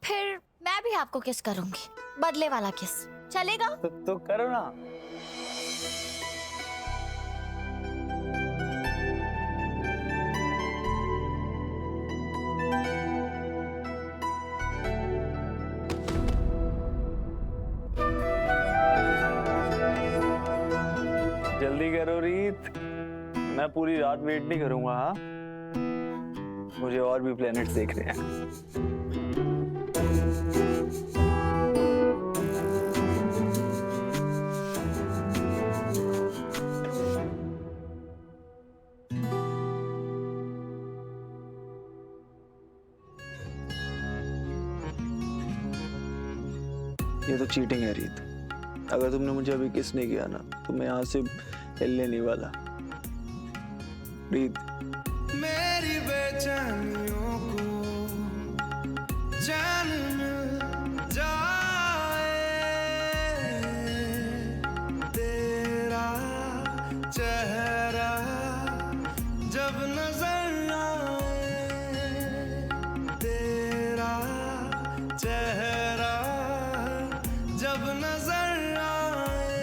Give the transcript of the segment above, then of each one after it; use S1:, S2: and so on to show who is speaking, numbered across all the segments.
S1: फिर मैं भी आपको किस करूंगी, बदले वाला किस। चलेगा?
S2: तो करो ना। जल्दी करो रीत, मैं पूरी रात वेट नहीं करूंगा। हाँ, मुझे और भी प्लैनेट्स देखने हैं। ये तो चीटिंग है रीत। अगर तुमने मुझे अभी किस नहीं किया ना तो मैं यहाँ से हिलने नहीं वाला। रीत,
S3: मेरी बेचैनियों को जान मिल जाए, तेरा चेहरा जब नजर आए, तेरा चेहरा जब नजर आए,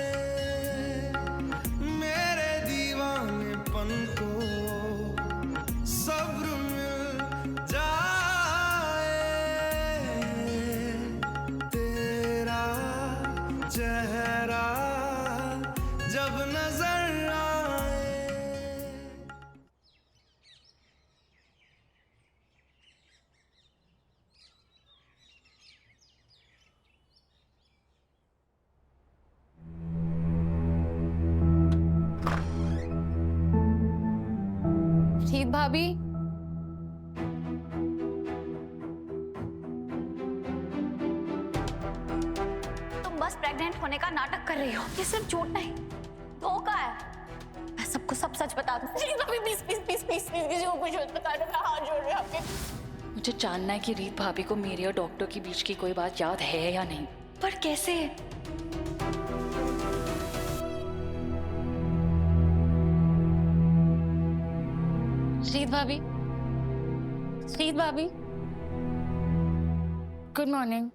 S3: मेरे दीवानेपन को सब्र मिल जाए, तेरा चेहरा जब नजर आए।
S1: रीत भाभी, तुम बस प्रेग्नेंट होने का नाटक कर रही हो। ये सिर्फ झूठ नहीं, धोखा है। मैं सबको सब सच बता दूं। रीत भाभी please please please please please किसी को कुछ मत बता दो, मैं हाथ जोड़ रही हूँ आपके।
S4: मुझे जानना है कि रीत भाभी को मेरे और डॉक्टर के बीच की कोई बात याद है या नहीं, पर कैसे?
S1: रीत भाभी, रीत भाभी, गुड मॉर्निंग।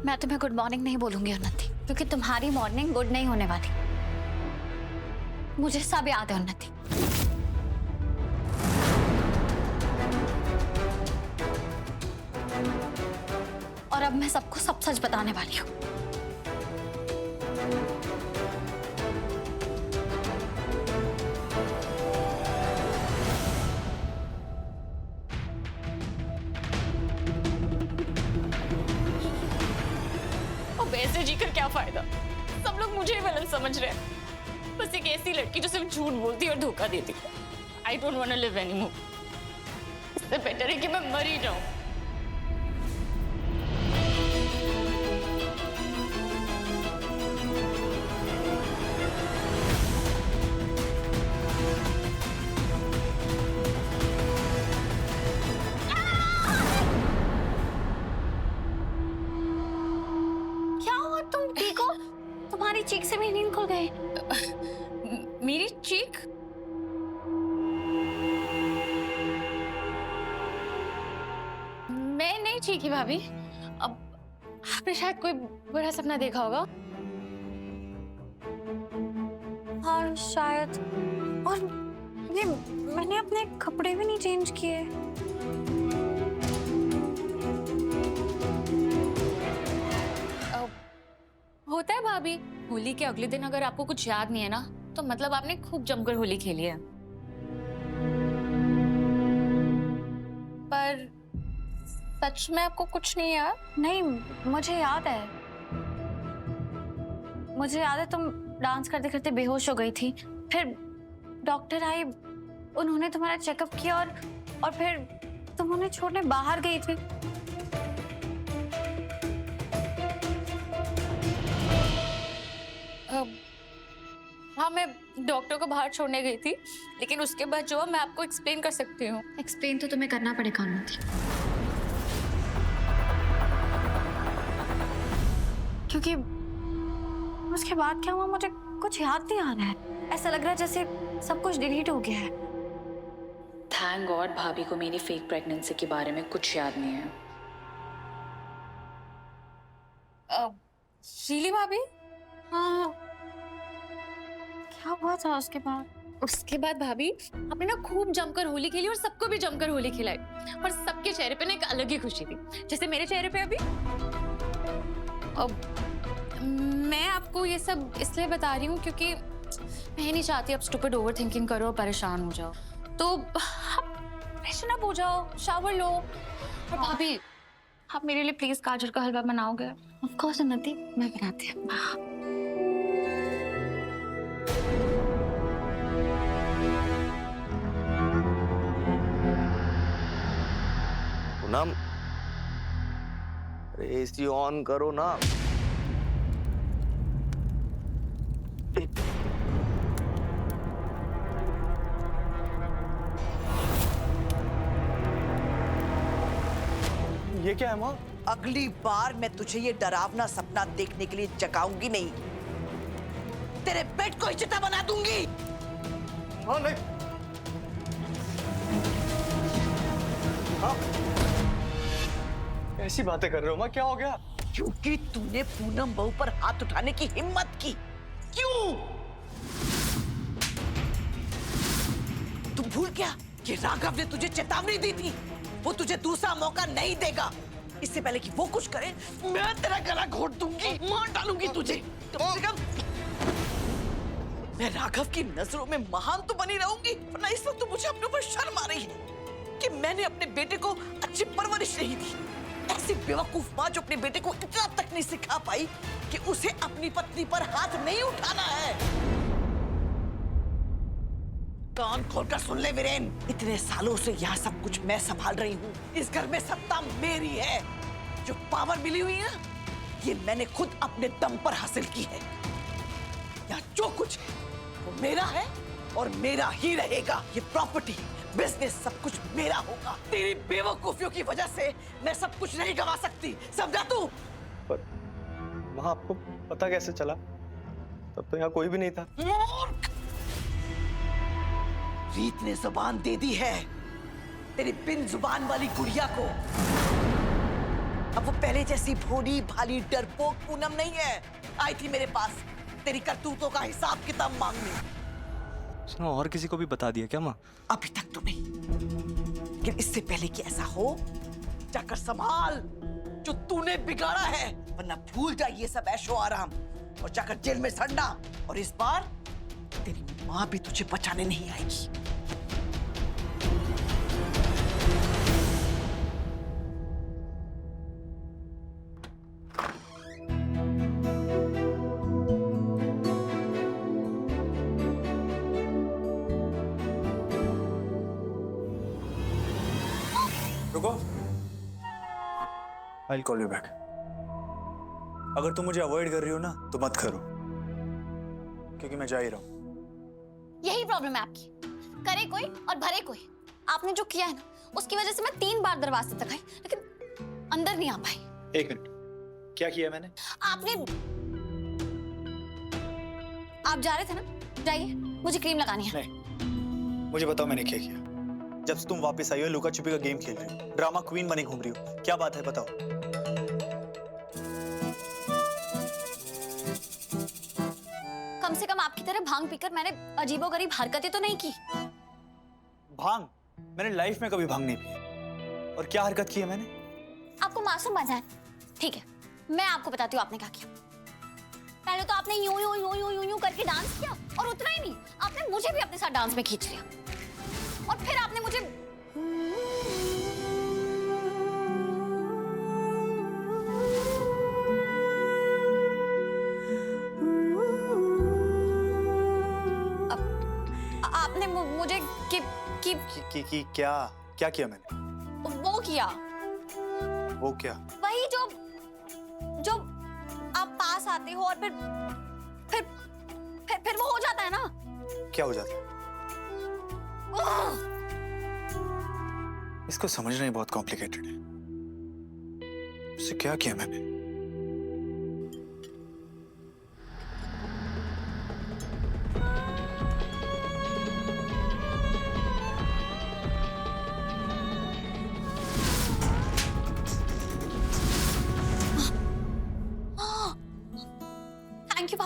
S1: मैं तुम्हें गुड मॉर्निंग नहीं बोलूंगी उन्नति, क्योंकि तुम्हारी मॉर्निंग गुड नहीं होने वाली। मुझे सब याद है उन्नति। और अब मैं सबको सब सच बताने वाली हूँ।
S4: और वैसे जीकर क्या फायदा? सब लोग मुझे ही विलन समझ रहे हैं। बस एक ऐसी लड़की जो सिर्फ झूठ बोलती और धोखा देती है। I don't want to live anymore. इससे बेटर है कि मैं मर ही जाऊं।
S1: क्या हुआ? तुम ठीक हो? तुम्हारी चीख से भी नींद खुल गई।
S4: मेरी चीख? मैं नहीं चीखी भाभी। अब आपने शायद कोई बुरा सपना देखा होगा।
S1: हाँ शायद। और ये मैंने अपने कपड़े भी नहीं चेंज किए।
S4: होता है भाभी, होली के अगले दिन अगर आपको कुछ याद नहीं है ना, तो मतलब आपने खूब जमकर होली खेली है। पर सच में आपको कुछ नहीं याद?
S1: नहीं, मुझे याद है। मुझे याद है तुम डांस करते करते बेहोश हो गई थी। फिर डॉक्टर आई, उन्होंने तुम्हारा चेकअप किया और फिर तुम उन्हें छोड़ने बाहर गई थी।
S4: हाँ, मैं डॉक्टर को बाहर छोड़ने गई थी, लेकिन उसके बाद जो मैं आपको एक्सप्लेन कर सकती हूँ।
S1: एक्सप्लेन तो तुम्हें करना पड़ेगा उन्नति, क्योंकि उसके बाद क्या हुआ मुझे कुछ याद नहीं आ रहा है। ऐसा लग रहा है जैसे सब कुछ डिलीट हो गया है।
S5: थैंक गॉड भाभी को मेरी फेक प्रेगनेंसी के बारे में कुछ याद नहीं है।
S4: शीली भाभी? हाँ, क्या हुआ था उसके बाद? उसके बाद भाभी आपने ना खूब जमकर होली खेली और सबको भी जमकर होली खिलाई और सबके चेहरे पे ना एक अलग ही खुशी थी, जैसे मेरे चेहरे पे अभी। अब मैं आपको ये सब इसलिए बता रही हूँ क्योंकि मैं नहीं चाहती आप स्टूपिड ओवर थिंकिंग करो और परेशान हो जाओ। तो फ्रेशन अप हो जाओ, शावर लो। और भाभी आप मेरे लिए प्लीज गाजर का हलवा बनाओगे?
S1: ऑफ कोर्स उन्नति, मैं बनाती हूँ।
S6: पूनम, अरे एसी ऑन करो ना।
S2: ये क्या है माँ?
S7: अगली बार मैं तुझे ये डरावना सपना देखने के लिए जगाऊंगी नहीं। तेरे बेड को ही चिता बना दूंगी।
S2: हाँ नहीं। हाँ? ऐसी बातें कर रहे हो माँ, क्या हो गया?
S7: क्योंकि तूने पूनम बहू पर हाथ उठाने की हिम्मत की। क्यों? तू भूल गया कि राघव ने तुझे चेतावनी दी थी, वो तुझे दूसरा मौका नहीं देगा। इससे पहले कि वो कुछ करे, मैं तेरा गला घोट दूंगी, मार डालूंगी तुझे। कम से कम मैं राघव की नजरों में महान तो बनी रहूंगी, वरना इस वक्त तो मुझे अपने ऊपर शर्म आ रही है कि मैंने अपने बेटे को अच्छी परवरिश नहीं दी। ऐसी बेवकूफ माँ जो अपने बेटे को इतना तक नहीं सिखा पाई कि उसे अपनी पत्नी पर हाथ नहीं उठाना है। कान खोलकर सुन ले वीरेन, इतने सालों से यहाँ सब कुछ मैं संभाल रही हूँ। इस घर में सत्ता मेरी है। जो पावर मिली हुई है ये मैंने खुद अपने दम पर हासिल की है। यहाँ जो कुछ है वो मेरा है और मेरा ही रहेगा। ये प्रॉपर्टी, बिजनेस, सब कुछ मेरा होगा। तेरी बेवकूफियों की वजह से मैं सब कुछ नहीं गवा सकती, समझा तू?
S2: पर माँ आपको पता कैसे चला? तब तो यहाँ कोई भी नहीं था।
S7: मूर्ख! रीत ने जुबान दे दी है तेरी बिन जुबान वाली गुड़िया को। अब वो पहले जैसी भोली भाली डरपोक पूनम नहीं है। आई थी मेरे पास तेरी करतूतों का हिसाब किताब मांगने।
S2: उसने और किसी को भी बता दिया क्या माँ?
S7: अभी तक तो नहीं, लेकिन इससे पहले कि ऐसा हो, जाकर संभाल जो तूने बिगाड़ा है, वरना भूल जा ये सब ऐशो आराम और जाकर जेल में सड़ना। और इस बार तेरी माँ भी तुझे बचाने नहीं आएगी।
S8: रुको, I'll call you back. अगर तुम मुझे अवॉइड कर रही हो ना तो मत करो, क्योंकि मैं जा ही रहा हूँ।
S1: यही प्रॉब्लम है आपकी, करे कोई और भरे कोई। आपने जो किया है ना, उसकी वजह से मैं 3 बार दरवाजे तक आई, लेकिन अंदर नहीं आ पाई।
S8: एक मिनट, क्या किया मैंने?
S1: आप जा रहे थे ना, जाइए, मुझे क्रीम लगानी है।
S8: नहीं, मुझे बताओ मैंने क्या किया। जब से तुम वापस आई हो लुका छुपी का गेम खेल रही हो, ड्रामा क्वीन बनी घूम रही हो, क्या बात है बताओ।
S1: कम से कम आपकी तरह भांग पीकर मैंने अजीबोगरीब हरकतें तो नहीं की।
S8: भांग? मैंने लाइफ में कभी भांग नहीं पी। और क्या हरकत की है मैंने?
S1: आपको मासूम बना है। ठीक है, मैं आपको बताती हूँ आपने क्या किया। पहले तो आपने यूं यूं यूं यूं यूं यूं करके डांस किया, और उतना ही नहीं, आपने मुझे भी अपने साथ डांस में खींच लिया। और फिर आपने मुझे आपने मुझे
S8: कि क्या किया मैंने?
S1: वो किया।
S8: वो क्या?
S1: वही जो आप पास आते हो और फिर वो हो जाता है ना।
S8: क्या हो जाता है? इसको समझना ही बहुत कॉम्प्लिकेटेड है। उससे क्या किया मैंने?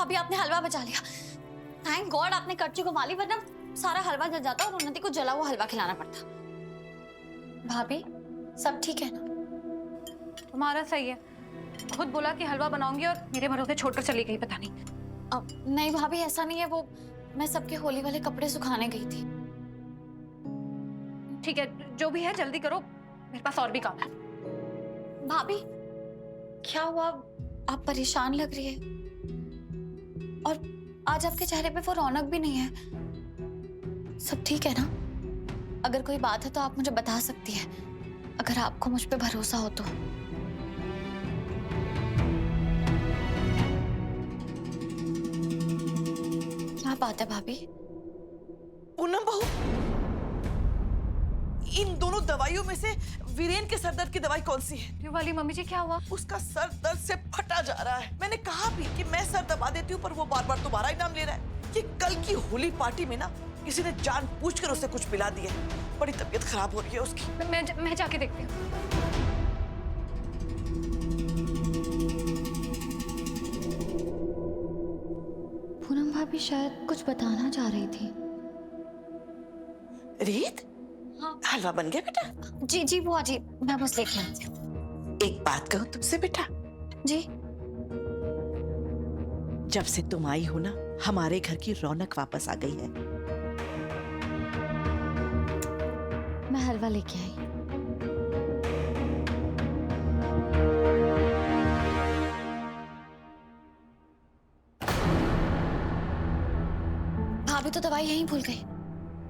S1: भाभी आपने हलवा बचा लिया। थैंक गॉड आपने कच्ची को माली, वरना सारा हलवा जल जाता और उन्नति को जला हुआ हलवा खिलाना पड़ता। भाभी सब ठीक है ना?
S6: तुम्हारा सही है, खुद बोला कि हलवा बनाऊंगी और मेरे भरोसे छोड़कर चली गई, पता नहीं।
S1: नहीं भाभी ऐसा नहीं है, वो मैं सबके होली वाले कपड़े सुखाने गई थी।
S6: ठीक है, जो भी है जल्दी करो, मेरे पास और भी काम है।
S1: भाभी क्या हुआ, आप परेशान लग रही है और आज आपके चेहरे पे वो रौनक भी नहीं है। सब ठीक है ना? अगर कोई बात है तो आप मुझे बता सकती है, अगर आपको मुझ पे भरोसा हो तो। क्या बात है भाभी?
S7: पूनम बहू, इन दोनों दवाइयों में से वीरेन के सर दर्द की दवाई कौन सी है?
S6: ये वाली मम्मी जी क्या हुआ?
S7: उसका सर दर्द से फटा जा रहा है। मैंने कहा भी कि मैं सर दबा देती हूँ, पर वो बार बार तुम्हारा ही नाम ले रहा है। कि कल की होली पार्टी में ना किसी ने जानबूझकर उसे कुछ पिला दिया। बड़ी तबीयत खराब हो रही है उसकी।
S6: मैं जाके देखती हूँ।
S1: पूनम भाभी शायद कुछ बताना चाह रही थी।
S7: रीत,
S1: हाँ।
S7: हलवा बन गया बेटा?
S1: जी जी बुआ जी, मैं बस लेके आती हूँ।
S7: एक बात कहूँ तुमसे बेटा,
S1: जी
S7: जब से तुम आई हो ना, हमारे घर की रौनक वापस आ गई है।
S1: मैं हलवा लेके आई। भाभी तो दवाई यहीं भूल गई,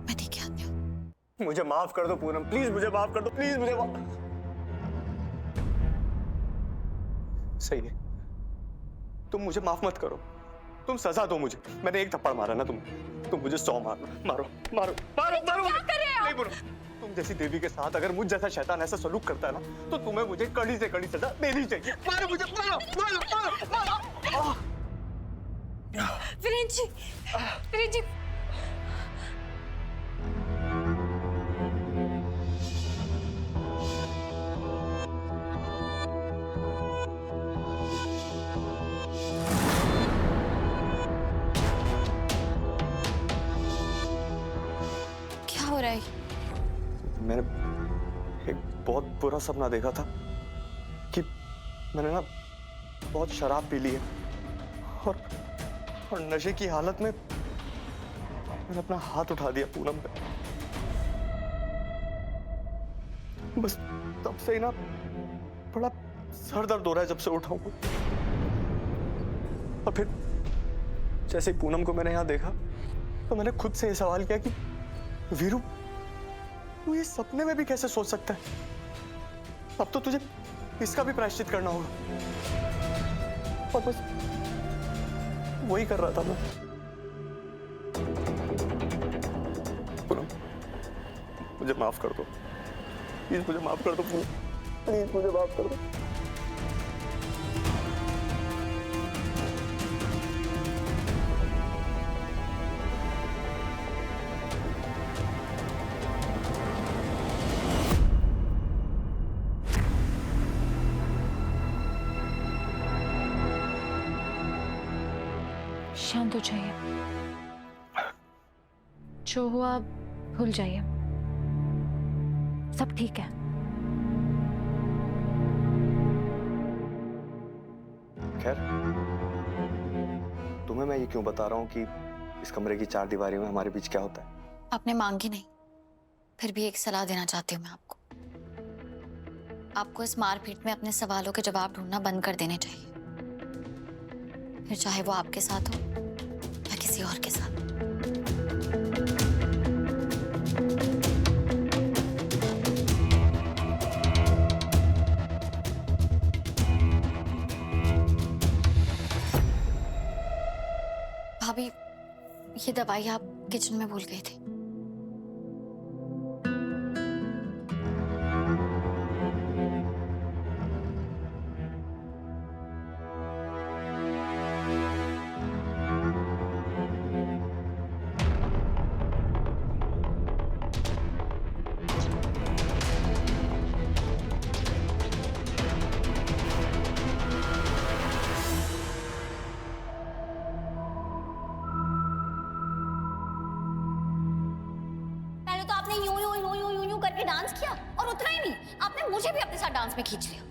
S1: मैं देके आती हूँ।
S8: मुझे माफ कर दो पूनम, प्लीज मुझे माफ कर दो, प्लीज मुझे सही है, तुम मुझे माफ मत करो, तुम सजा दो मुझे। मैंने एक थप्पड़ मारा ना, तुम मुझे 100 मारो मारो मारो मारो मारो। क्या कर रहे हो? नहीं पूनम, तुम जैसी देवी के साथ अगर मुझ जैसा शैतान ऐसा सलूक करता है ना, तो तुम्हें मुझे कड़ी से कड़ी सजा देनी चाहिए। मारो मुझे, मारो मारो मारो मारो।
S6: वीरेन जी, वीरेन जी,
S1: क्या हो रहा है?
S8: मैंने एक बहुत बुरा सपना देखा था कि मैंने ना बहुत शराब पी ली है और नशे की हालत में मैंने अपना हाथ उठा दिया पूनम पे। बस तब से ही ना बड़ा सर दर्द हो रहा है जब से उठा हूं। और फिर जैसे ही पूनम को मैंने यहां देखा तो मैंने खुद से ये सवाल किया कि वीरू, तू ये सपने में भी कैसे सोच सकता है? अब तो तुझे इसका भी प्रायश्चित करना होगा। और बस वही कर रहा था मैं। पूनम, मुझे माफ कर दो प्लीज, मुझे माफ कर दो पूनम, प्लीज मुझे माफ कर दो।
S6: शांत हो जाइए, जो हुआ भूल जाइए, सब ठीक है।
S8: खैर, तुम्हें मैं ये क्यों बता रहा हूँ कि इस कमरे की 4 दीवारी में हमारे बीच क्या होता है?
S1: आपने मांगी नहीं, फिर भी एक सलाह देना चाहती हूँ मैं आपको। आपको इस मारपीट में अपने सवालों के जवाब ढूंढना बंद कर देने चाहिए, फिर चाहे वो आपके साथ हो या किसी और के साथ। भाभी, ये दवाई आप किचन में भूल गई थी। करके डांस किया और उतना ही नहीं, आपने मुझे भी अपने साथ डांस में खींच लिया।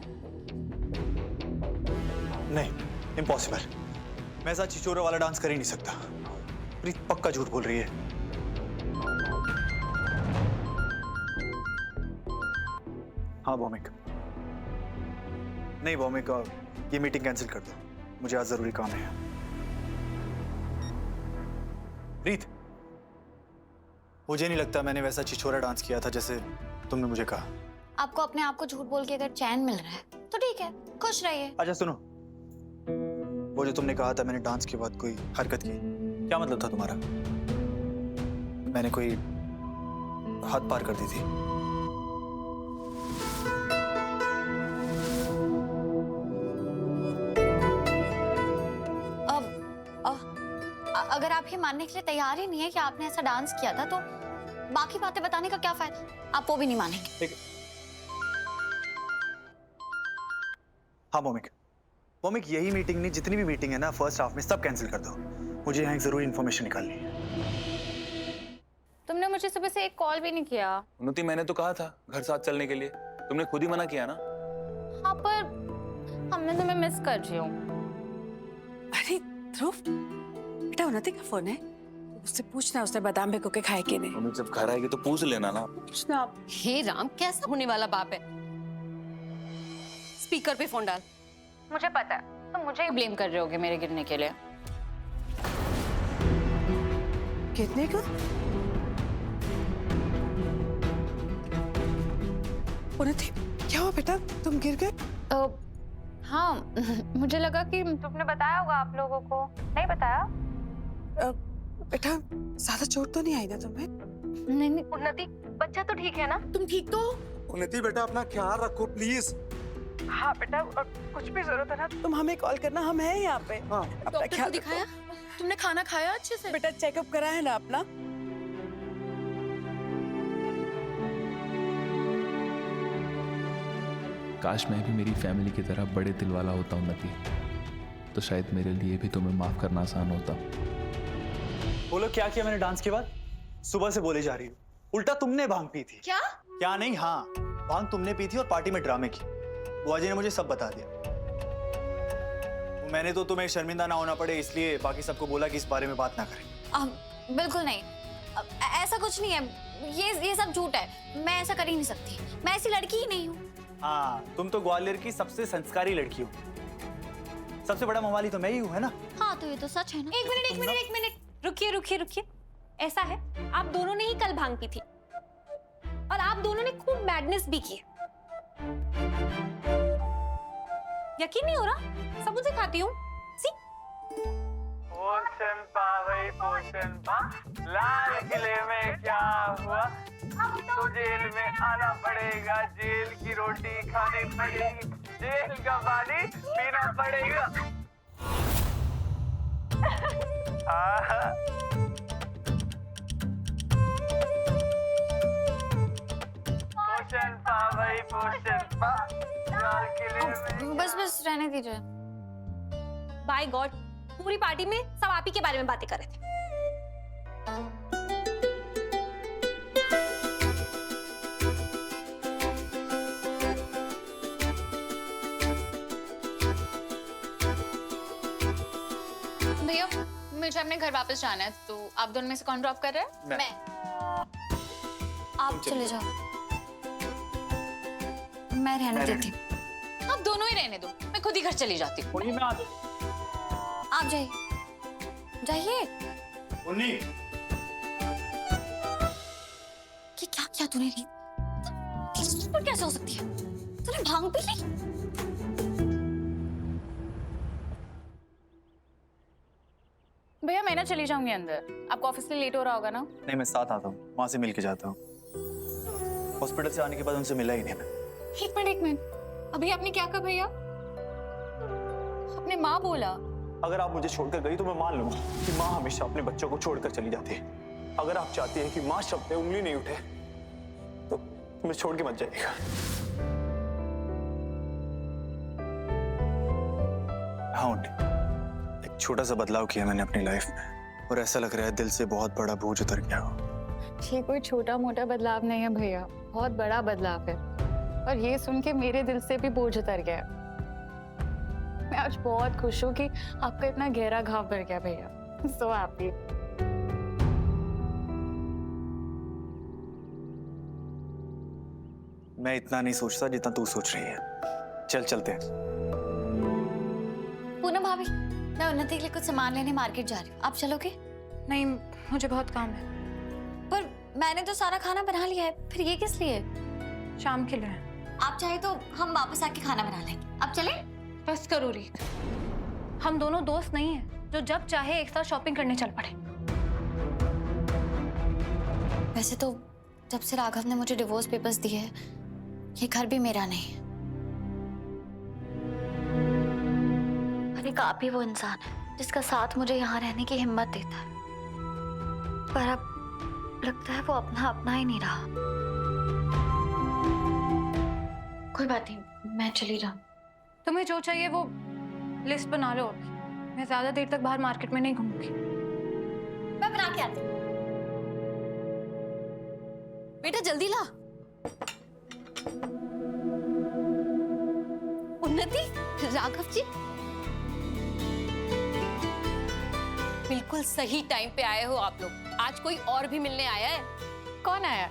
S8: नहीं, इम्पॉसिबल। मैं ऐसा छिछोरे वाला डांस कर ही नहीं सकता। प्रीत पक्का झूठ बोल रही है। हाँ भौमिक। नहीं भौमिक, ये मीटिंग कैंसिल कर दो, मुझे आज जरूरी काम है। प्रीत, मुझे नहीं लगता मैंने वैसा छिछोरा डांस किया था जैसे तुमने मुझे कहा।
S1: आपको अपने आप को झूठ बोल के अगर चैन मिल रहा है तो ठीक है, खुश रहिए।
S8: अच्छा सुनो, वो जो तुमने कहा था मैंने डांस के बाद कोई हरकत की, क्या मतलब था तुम्हारा? मैंने कोई हद पार कर दी थी?
S1: अगर आप ये मानने के लिए तैयार ही नहीं है कि आपने ऐसा डांस किया था तो बाकी बातें बताने का क्या फायदा? आप वो भी नहीं मानेंगे।
S8: ठीक है। हाँ भौमिक, भौमिक यही मीटिंग नहीं, जितनी भी मीटिंग है ना फर्स्ट हाफ में सब कैंसिल कर दो। मुझे यहाँ एक जरूरी इन्फॉर्मेशन निकालनी है।
S6: तुमने मुझे सुबह से एक कॉल भी नहीं किया।
S9: उन्नति, मैंने तो कहा था घर साथ चलने के लिए, तुमने खुद ही मना किया ना।
S6: हाँ पर हमने तुम्हें मिस कर रही हूँ।
S10: अरे ध्रुव, बेटा उन्नति का फोन है, उससे पूछना उसने बादाम भिगो के खाए कि नहीं।
S9: मम्मी जब घर आएगी तो पूछ लेना ना।
S10: पूछना आप।
S6: हे राम, कैसा होने वाला बाप है?
S10: स्पीकर पे फोन डाल।
S6: मुझे पता है, तो मुझे ही ब्लेम कर रहे होगे मेरे गिरने के लिए।
S10: कितने का? उन्नति, क्या हुआ बेटा, तुम गिर गए?
S6: हाँ, मुझे लगा कि तुमने बताया होगा आप लोगों को। नहीं बताया?
S10: बेटा ज्यादा चोट तो नहीं आई ना तुम्हें?
S6: नहीं नहीं उन्नति, बच्चा तो ठीक है ना?
S10: तुम ठीक तो?
S8: उन्नति बेटा अपना ख्याल रखो प्लीज।
S10: हाँ बेटा, और कुछ भी जरूरत है ना तुम हमें कॉल करना, हम हैं यहाँ पे। हाँ,
S6: डॉक्टर को दिखाया? तुमने खाना खाया अच्छे से?
S10: बेटा चेकअप करा है ना अपना?
S9: काश मैं भी मेरी फैमिली की तरह बड़े दिल वाला होता उन्नति, तो शायद मेरे लिए भी तुम्हें माफ करना आसान होता।
S8: बोलो क्या किया मैंने डांस के बाद? सुबह से बोले जा रही हूँ, उल्टा तुमने भांग पी थी।
S6: क्या?
S8: क्या नहीं, हाँ भांग तुमने पी थी और पार्टी में ड्रामे की। बुआ जी ने मुझे सब बता दिया। मैंने तो तुम्हें शर्मिंदा ना होना पड़े इसलिए बाकी सबको बोला कि इस बारे में बात ना करें।
S1: बिल्कुल नहीं, ऐसा कुछ नहीं है, ये सब झूठ है। मैं ऐसा कर ही नहीं सकती, मैं ऐसी लड़की ही नहीं हूँ।
S8: हाँ, तुम तो ग्वालियर की सबसे संस्कारी लड़की हो। सबसे बड़ा मवाली तो मैं ही हूँ, है ना?
S1: हाँ तो ये तो सच है ना।
S6: एक मिनट, रुकिए। ऐसा है, आप दोनों ने ही कल भांग पी थी और आप दोनों ने खूब मैडनेस भी की। यकीन नहीं हो रहा? सबूत दिखाती हूँ।
S2: पोषण पा वही पोषण पा, लाल किले में क्या हुआ? अब तो जेल में आना पड़ेगा, जेल की रोटी खानी पड़ेगी, जेल का पानी पीना पड़ेगा। पोषण पा वही पोषण पा, लाल किले में।
S1: बस रहने दीजिए।
S6: बाय गॉड, पूरी पार्टी में सब आप ही के बारे में बातें कर रहे थे। भैया मुझे अपने घर वापस जाना है, तो आप दोनों में से कौन ड्रॉप कर रहा है?
S1: मैं। आप चले जाओ, मैं रहने देती हूँ।
S6: आप दोनों ही रहने दो, मैं खुद ही घर चली जाती हूँ।
S1: आप जाइए, जाइए। कि क्या किया तूने? पर कैसे हो सकती है? तूने भांग पी ली?
S6: भैया मैं ना चली जाऊंगी अंदर, आपको ऑफिस से लेट हो रहा होगा ना?
S8: नहीं, मैं साथ आता हूँ, वहां से मिल के जाता हूँ। हॉस्पिटल से आने के बाद उनसे मिला ही नहीं मैं।
S6: एक मिनट, अभी आपने क्या कहा भैया? अपने माँ बोला?
S8: अगर आप मुझे छोड़कर गई तो मैं मान लूंगा कि माँ हमेशा अपने बच्चों को छोड़कर चली जाती है। अगर आप चाहती हैं कि माँ शब्द पे उंगली नहीं उठे तो मुझे छोड़ के मत जाइएगा। हाँ, एक छोटा सा बदलाव किया मैंने अपनी लाइफ में और ऐसा लग रहा है दिल से बहुत बड़ा बोझ उतर गया हो।
S4: ये कोई छोटा मोटा बदलाव नहीं है भैया, बहुत बड़ा बदलाव है। और ये सुन के मेरे दिल से भी बोझ उतर गया। मैं आज बहुत खुश हूँ कि आपका इतना गहरा घाव भर गया भैया। So happy.
S8: मैं इतना नहीं सोचता जितना तू सोच रही है। चल चलते हैं।
S1: पूनम भाभी, मैं उन्नति के लिए कुछ सामान लेने मार्केट जा रही हूँ, आप चलोगे?
S6: नहीं, मुझे बहुत काम है।
S1: पर मैंने तो सारा खाना बना लिया है, फिर ये किस लिए?
S6: शाम के लिए।
S1: आप चाहे तो हम वापस आके खाना बना लेंगे। अब चले?
S6: बस करो रीत, हम दोनों दोस्त नहीं हैं जो जब चाहे एक साथ शॉपिंग करने चल पड़े।
S1: वैसे तो जब से राघव ने मुझे डिवोर्स पेपर्स दिए हैं, ये घर भी मेरा नहीं है। और एक आप ही वो इंसान है जिसका साथ मुझे यहाँ रहने की हिम्मत देता है। पर अब लगता है वो अपना अपना ही नहीं रहा। कोई बात नहीं, मैं चली जाऊँ।
S6: तुम्हें जो चाहिए वो लिस्ट बना लो। मैं ज्यादा देर तक बाहर मार्केट में नहीं घूमूंगी।
S1: मैं बना के आती हूँ। बेटा जल्दी ला। उन्नति, राघव जी
S10: बिल्कुल सही टाइम पे आए हो आप लोग। आज कोई और भी मिलने आया है।
S4: कौन आया?